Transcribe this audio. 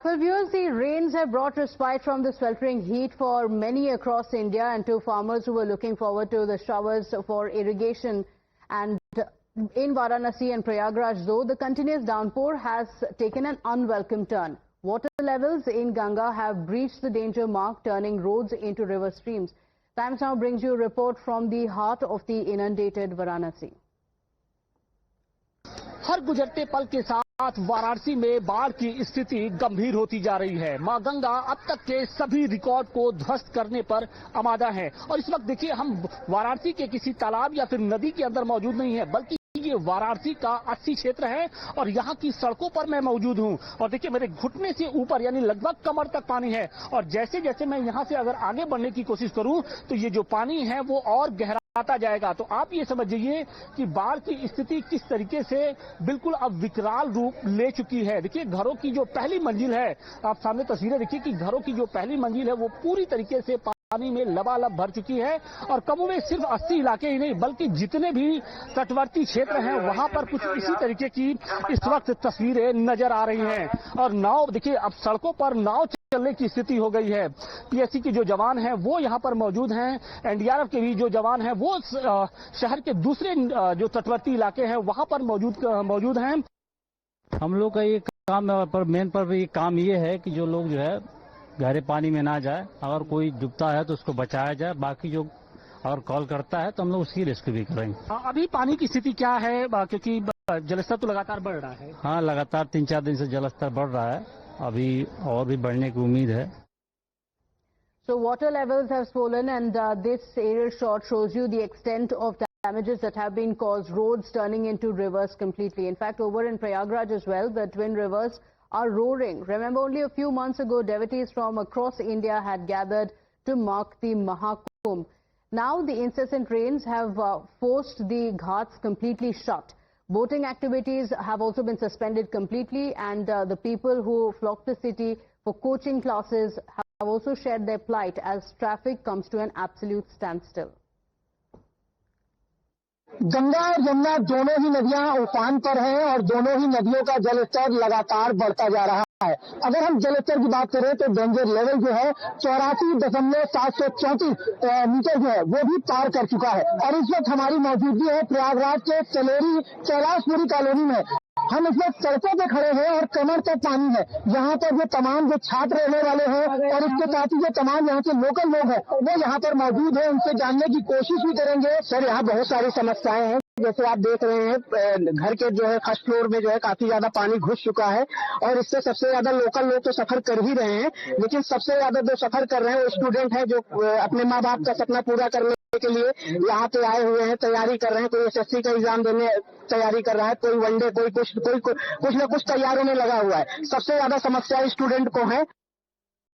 Well, viewers, the rains have brought respite from the sweltering heat for many across India, and to farmers who were looking forward to the showers for irrigation. And in Varanasi and Prayagraj, though, the continuous downpour has taken an unwelcome turn. Water levels in Ganga have breached the danger mark, turning roads into river streams. Times Now brings you a report from the heart of the inundated Varanasi. हर गुजरते पल के साथ वाराणसी में बाढ़ की स्थिति गंभीर होती जा रही है। मां गंगा अब तक के सभी रिकॉर्ड को ध्वस्त करने पर आमादा है और इस वक्त देखिए हम वाराणसी के किसी तालाब या फिर नदी के अंदर मौजूद नहीं है, बल्कि ये वाराणसी का 80 क्षेत्र है और यहाँ की सड़कों पर मैं मौजूद हूँ। और देखिए मेरे घुटने से ऊपर यानी लगभग कमर तक पानी है और जैसे जैसे मैं यहाँ से अगर आगे बढ़ने की कोशिश करूँ तो ये जो पानी है वो और गहरा आता जाएगा। तो आप ये समझिए कि बाढ़ की स्थिति किस तरीके से बिल्कुल अब विकराल रूप ले चुकी है। देखिए घरों की जो पहली मंजिल है, आप सामने तस्वीरें देखिए कि घरों की जो पहली मंजिल है वो पूरी तरीके से पानी में लबालब भर चुकी है और कमोबेश में सिर्फ 80 इलाके ही नहीं बल्कि जितने भी तटवर्ती क्षेत्र हैं वहां पर कुछ इसी तरीके की इस वक्त तस्वीरें नजर आ रही हैं। और नाव देखिए अब सड़कों पर नाव चलने की स्थिति हो गई है। पीएससी के जो जवान हैं वो यहाँ पर मौजूद हैं, एनडीआरएफ के भी जो जवान हैं वो शहर के दूसरे जो तटवर्ती इलाके हैं वहां पर मौजूद हैं। हम लोग का ये काम पर मेन पर ये काम ये है कि जो लोग जो है गहरे पानी में ना जाए, अगर कोई डूबता है तो उसको बचाया जाए, बाकी जो अगर कॉल करता है तो हम लोग उसकी रेस्क्यू भी करेंगे। अभी पानी की स्थिति क्या है, क्योंकि जलस्तर तो लगातार बढ़ रहा है? हाँ, लगातार 3-4 दिन से जलस्तर बढ़ रहा है, अभी और भी बढ़ने की उम्मीद है। So water levels have swollen and this aerial shot shows you the extent of damages that have been caused, roads turning into rivers completely. In fact, over in Prayagraj as well, the twin rivers are roaring. Remember, only a few months ago, devotees from across India had gathered to mark the Mahakumbh. Now, the incessant rains have forced the ghats completely shut. Boating activities have also been suspended completely, and the people who flocked the city for coaching classes have also shared their plight as traffic comes to an absolute standstill. Ganga और यमुना दोनों ही नदियां उफान पर हैं और दोनों ही नदियों का जलस्तर लगातार बढ़ता जा रहा है। अगर हम जलस्तर की बात करें तो डेंजर लेवल जो है 84.734 मीटर जो है वो भी पार कर चुका है। और इस वक्त हमारी मौजूदगी है प्रयागराज के चलेरी कैलाशपुरी कॉलोनी में। हम इस वक्त सड़कों पे खड़े हैं और कमर तक पानी है। यहाँ पर जो तमाम जो छात्र रहने वाले हैं और इसके साथ ही जो तमाम यहाँ के लोकल लोग हैं वो यहाँ पर मौजूद है, उनसे जानने की कोशिश भी करेंगे। सर, यहाँ बहुत सारी समस्याएं हैं, जैसे आप देख रहे हैं घर के जो है फर्स्ट फ्लोर में जो है काफी ज्यादा पानी घुस चुका है और इससे सबसे ज्यादा लोकल लोग तो सफर कर ही रहे हैं, लेकिन सबसे ज्यादा जो सफर कर रहे हैं वो स्टूडेंट हैं जो अपने माँ बाप का सपना पूरा करने के लिए यहाँ पे आए हुए हैं, तैयारी कर रहे हैं। कोई एसएससी का एग्जाम देने तैयारी कर रहा है, कोई वनडे, कोई कुछ न कुछ तैयारों में लगा हुआ है। सबसे ज्यादा समस्या स्टूडेंट को है।